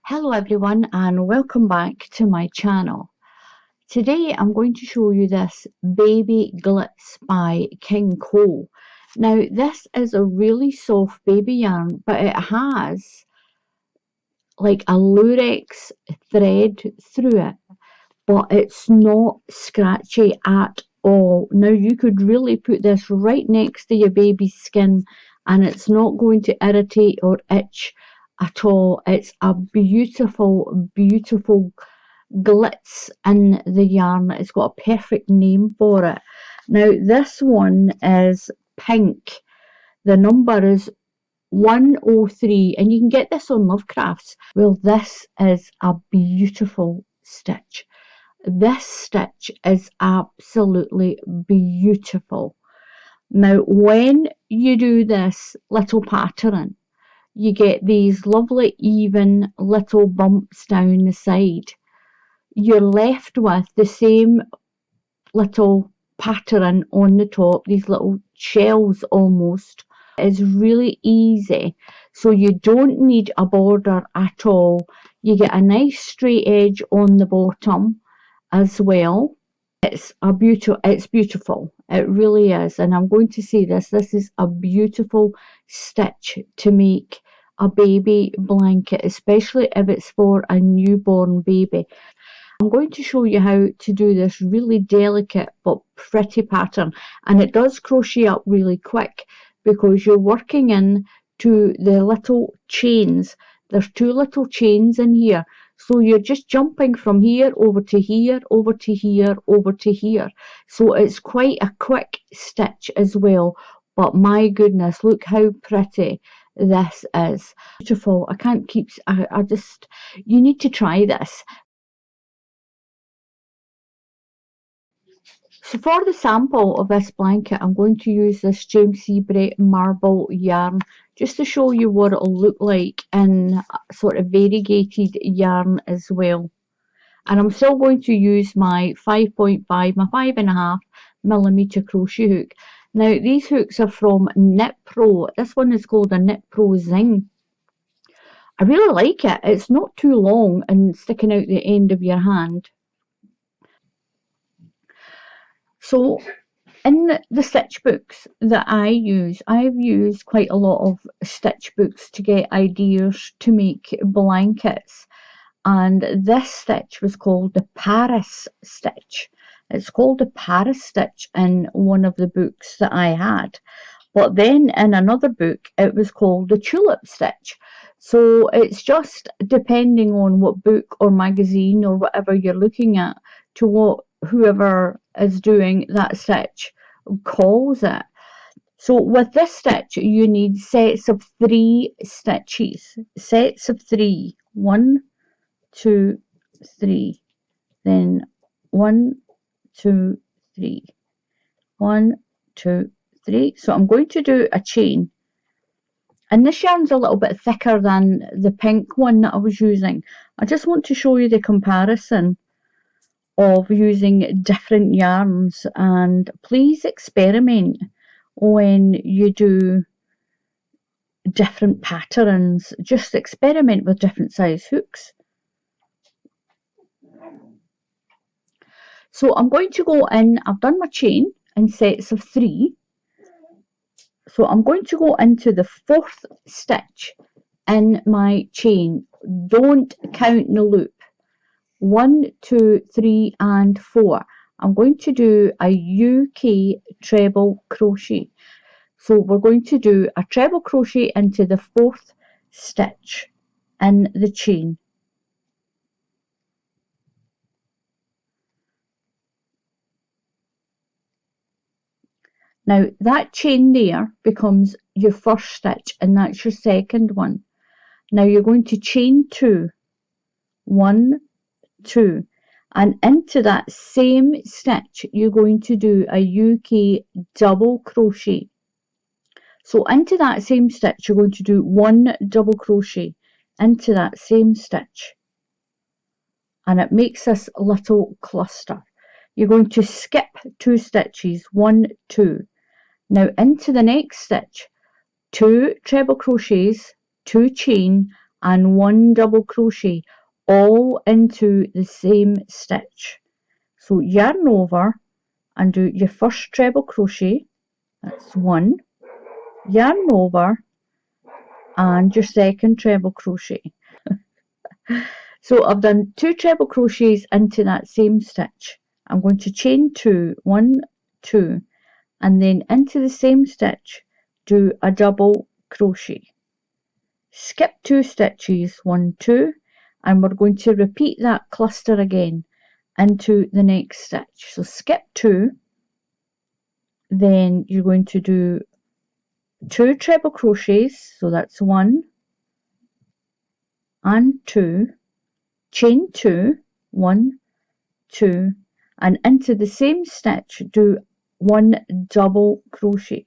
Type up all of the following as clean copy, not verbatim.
Hello everyone and welcome back to my channel. Today I'm going to show you this Baby Glitz by King Cole. Now this is a really soft baby yarn, but it has like a lurex thread through it, but it's not scratchy at all. Now you could really put this right next to your baby's skin and it's not going to irritate or itch at all. It's a beautiful, beautiful glitz in the yarn. It's got a perfect name for it. Now this one is pink. The number is 103 and you can get this on Lovecrafts. Well, this is a beautiful stitch. This stitch is absolutely beautiful. Now when you do this little pattern, you get these lovely even little bumps down the side. You're left with the same little pattern on the top, these little shells almost. It's really easy, so you don't need a border at all. You get a nice straight edge on the bottom as well. It's beautiful, it really is. And I'm going to say this is a beautiful stitch to make a baby blanket, especially if it's for a newborn baby. I'm going to show you how to do this really delicate but pretty pattern, and it does crochet up really quick because you're working in to the little chains. There's two little chains in here, so you're just jumping from here over to here, over to here, over to here. So it's quite a quick stitch as well, but my goodness, look how pretty this is. Beautiful. I can't keep, you need to try this. So for the sample of this blanket, I'm going to use this James Seabury marble yarn just to show you what it'll look like in sort of variegated yarn as well. And I'm still going to use my 5.5, my 5.5mm crochet hook. Now these hooks are from Knit Pro. This one is called a Knit Pro Zing. I really like it. It's not too long and sticking out the end of your hand. So in the stitch books that I've used quite a lot of stitch books to get ideas to make blankets. And this stitch was called the Paris stitch. It's called the Paris stitch in one of the books that I had. But then in another book, it was called the tulip stitch. So it's just depending on what book or magazine or whatever you're looking at to what whoever is doing that stitch calls it. So with this stitch, you need sets of 3 stitches. Sets of 3. 1, 2, 3. Then 1, 2, 3. 1, 2, 3. So I'm going to do a chain. And this yarn's a little bit thicker than the pink one that I was using. I just want to show you the comparison of using different yarns, and please experiment when you do different patterns. Just experiment with different size hooks. So I'm going to go in, I've done my chain in sets of 3. So I'm going to go into the 4th stitch in my chain. Don't count the loop. 1, 2, 3 and 4. I'm going to do a UK treble crochet. So we're going to do a treble crochet into the 4th stitch in the chain. Now that chain there becomes your 1st stitch and that's your 2nd one. Now you're going to chain 2. 1, 2, and into that same stitch you're going to do a UK double crochet. So into that same stitch you're going to do 1 double crochet into that same stitch, and it makes this little cluster. You're going to skip 2 stitches, 1, 2. Now into the next stitch, 2 treble crochets, 2 chain, and 1 double crochet, all into the same stitch. So yarn over and do your first treble crochet, that's 1, yarn over and your second treble crochet. So I've done 2 treble crochets into that same stitch. I'm going to chain 2, 1, 2, and then into the same stitch do a double crochet. Skip 2 stitches, 1, 2, and we're going to repeat that cluster again into the next stitch. So skip 2, then you're going to do 2 treble crochets, so that's 1 and 2, chain 2, 1, 2, and into the same stitch do 1 double crochet.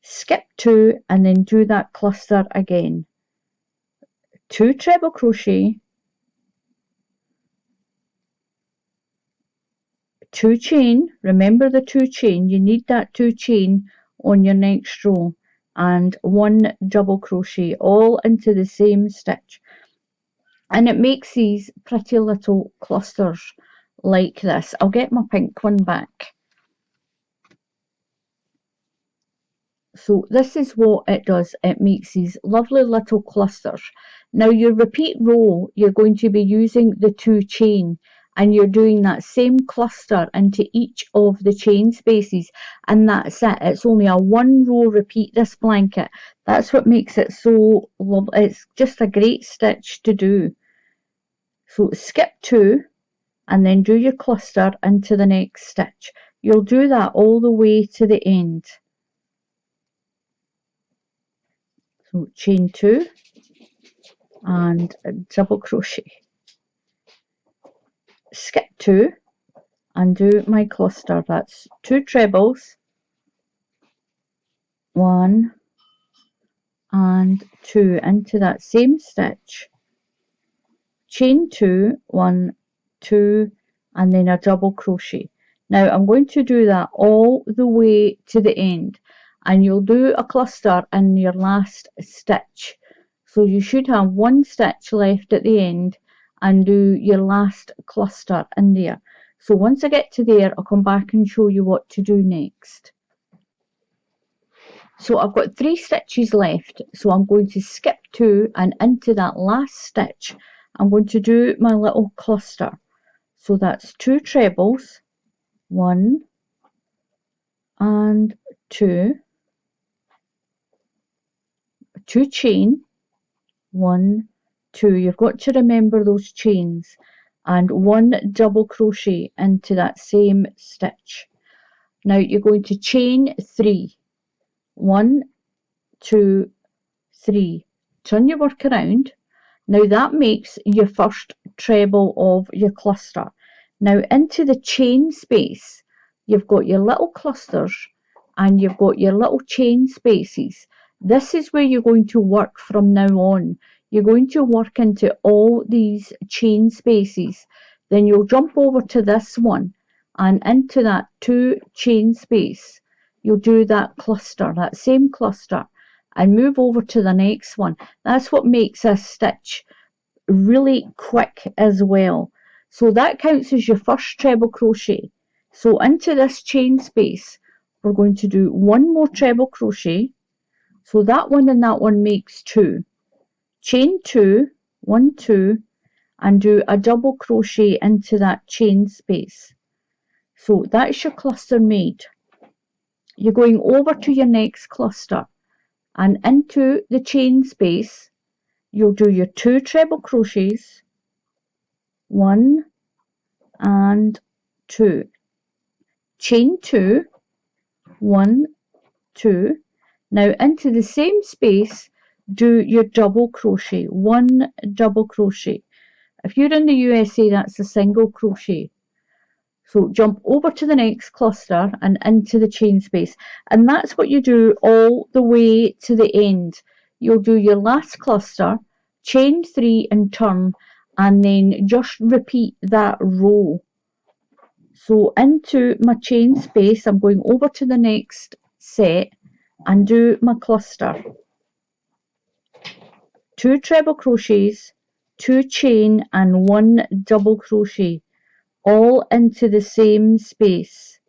Skip 2 and then do that cluster again. 2 treble crochet, 2 chain, remember the 2 chain, you need that 2 chain on your next row, and 1 double crochet, all into the same stitch. And it makes these pretty little clusters like this. I'll get my pink one back. So this is what it does. It makes these lovely little clusters. Now your repeat row, you're going to be using the 2 chain, and you're doing that same cluster into each of the chain spaces, and that's it. It's only a 1 row repeat, this blanket. That's what makes it so lovely. It's just a great stitch to do. So skip 2 and then do your cluster into the next stitch. You'll do that all the way to the end. So chain 2 and a double crochet. Skip 2 and do my cluster. That's 2 trebles, 1 and 2 into that same stitch. Chain 2, 1, 2, and then a double crochet. Now I'm going to do that all the way to the end, and you'll do a cluster in your last stitch. So you should have 1 stitch left at the end and do your last cluster in there. So once I get to there, I'll come back and show you what to do next. So I've got 3 stitches left, so I'm going to skip 2, and into that last stitch I'm going to do my little cluster. So that's 2 trebles, 1 and 2, 2 chain, 1, 2. You've got to remember those chains, and 1 double crochet into that same stitch. Now you're going to chain 3, 1, 2, 3. Turn your work around. Now that makes your first treble of your cluster. Now into the chain space, you've got your little clusters and you've got your little chain spaces. This is where you're going to work from now on. You're going to work into all these chain spaces. Then you'll jump over to this one, and into that 2 chain space, you'll do that cluster, that same cluster, and move over to the next one. That's what makes this stitch really quick as well. So that counts as your first treble crochet. So into this chain space, we're going to do 1 more treble crochet. So that one and that one makes 2. Chain 2, 1, 2, and do a double crochet into that chain space. So that's your cluster made. You're going over to your next cluster, and into the chain space you'll do your 2 treble crochets, 1 and 2, chain 2, 1, 2. Now into the same space do your double crochet, 1 double crochet. If you're in the USA, that's a single crochet. So jump over to the next cluster and into the chain space, and that's what you do all the way to the end. You'll do your last cluster, chain 3 and turn, and then just repeat that row. So into my chain space, I'm going over to the next set and do my cluster. 2 treble crochets, 2 chain and 1 double crochet, all into the same space.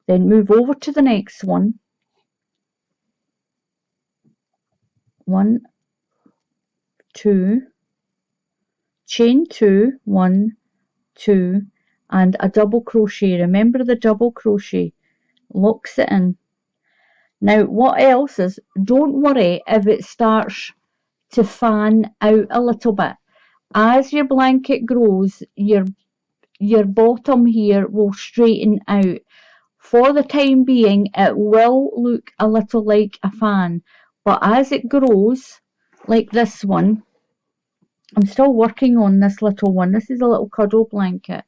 Then move over to the next one. 1, 2, chain 2, 1, 2, and a double crochet. Remember the double crochet locks it in. Now what else is, don't worry if it starts to fan out a little bit. As your blanket grows, your bottom here will straighten out. For the time being, it will look a little like a fan, but as it grows, like this one, I'm still working on this little one. This is a little cuddle blanket.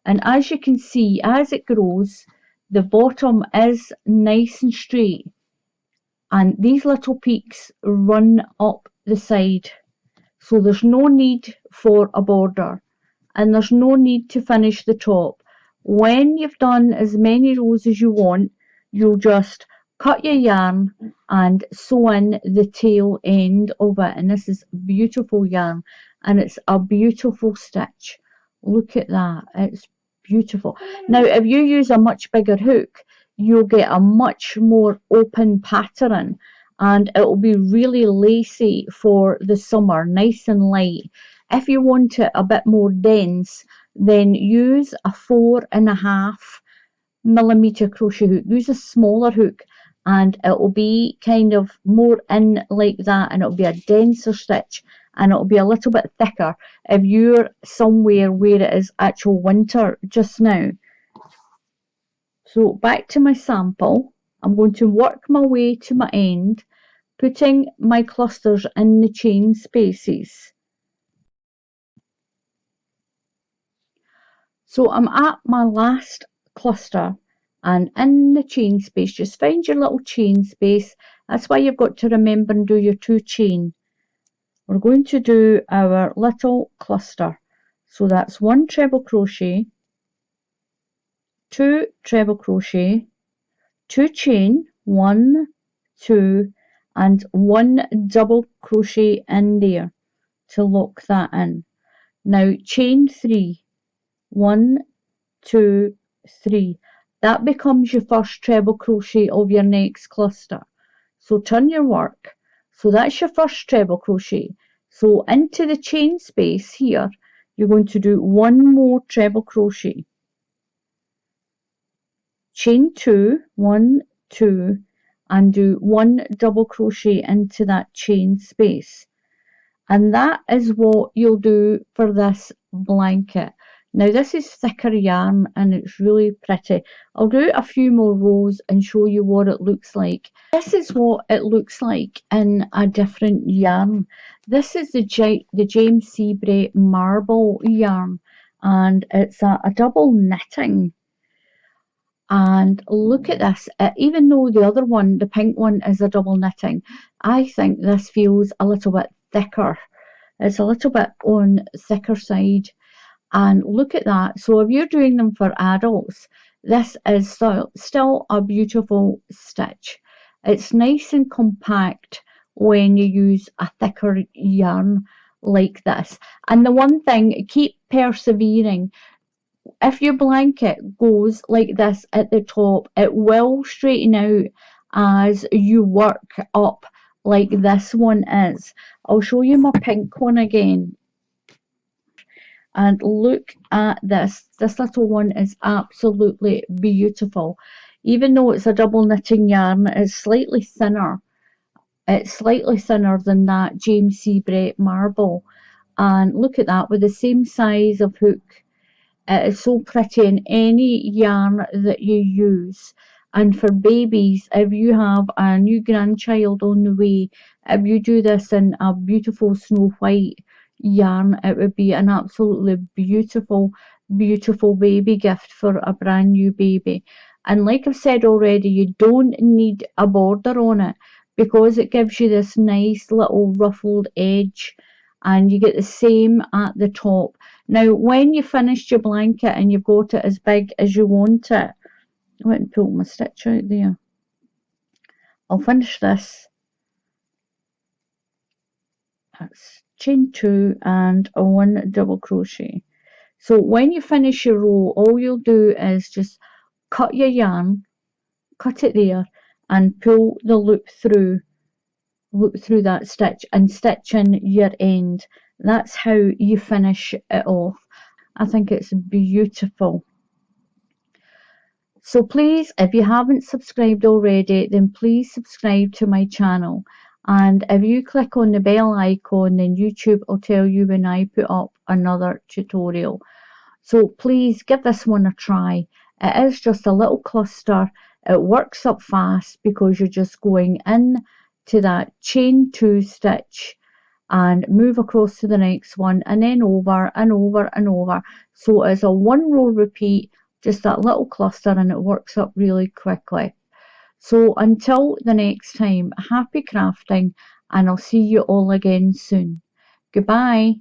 And as you can see, as it grows, the bottom is nice and straight. And these little peaks run up the side. So there's no need for a border. And there's no need to finish the top. When you've done as many rows as you want, you'll just cut your yarn and sew in the tail end of it. And this is beautiful yarn, and it's a beautiful stitch. Look at that, it's beautiful. Now if you use a much bigger hook, you'll get a much more open pattern, and it will be really lacy for the summer, nice and light. If you want it a bit more dense, then use a 4.5mm crochet hook. Use a smaller hook and it will be kind of more in like that, and it will be a denser stitch, and it will be a little bit thicker if you're somewhere where it is actual winter just now. So back to my sample, I'm going to work my way to my end, putting my clusters in the chain spaces. So I'm at my last cluster, and in the chain space, just find your little chain space. That's why you've got to remember and do your 2 chain. We're going to do our little cluster. So that's 1 treble crochet, 2 treble crochet, 2 chain, 1, 2, and 1 double crochet in there to lock that in. Now chain 3. 1, 2, 3. That becomes your first treble crochet of your next cluster. So turn your work. So that's your first treble crochet. So into the chain space here, you're going to do 1 more treble crochet. Chain 2, 1, 2, and do 1 double crochet into that chain space. And that is what you'll do for this blanket. Now this is thicker yarn and it's really pretty. I'll do a few more rows and show you what it looks like. This is what it looks like in a different yarn. This is the James Seabury marble yarn, and it's a double knitting. And look at this, even though the other one, the pink one, is a double knitting, I think this feels a little bit thicker. It's a little bit on the thicker side. And look at that. So if you're doing them for adults, this is still a beautiful stitch. It's nice and compact when you use a thicker yarn like this. And the one thing, keep persevering. If your blanket goes like this at the top, it will straighten out as you work up like this one is. I'll show you my pink one again. And look at this. This little one is absolutely beautiful. Even though it's a double knitting yarn, it's slightly thinner. It's slightly thinner than that James Seabury marble. And look at that, with the same size of hook. It is so pretty in any yarn that you use. And for babies, if you have a new grandchild on the way, if you do this in a beautiful snow white yarn, it would be an absolutely beautiful baby gift for a brand new baby. And like I've said already, you don't need a border on it because it gives you this nice little ruffled edge, and you get the same at the top. Now when you finished your blanket and you've got it as big as you want it, I went and pulled my stitch out there. I'll finish this. that's chain 2 and a 1 double crochet. So when you finish your row, all you'll do is just cut your yarn, cut it there, and pull the loop through that stitch and stitch in your end. That's how you finish it off. I think it's beautiful. So please, if you haven't subscribed already, then please subscribe to my channel. And if you click on the bell icon, then YouTube will tell you when I put up another tutorial. So please give this one a try. It is just a little cluster. It works up fast because you're just going in to that chain 2 stitch and move across to the next one and then over and over and over. So it's a 1 row repeat, just that little cluster, and it works up really quickly. So until the next time, happy crafting, and I'll see you all again soon. Goodbye.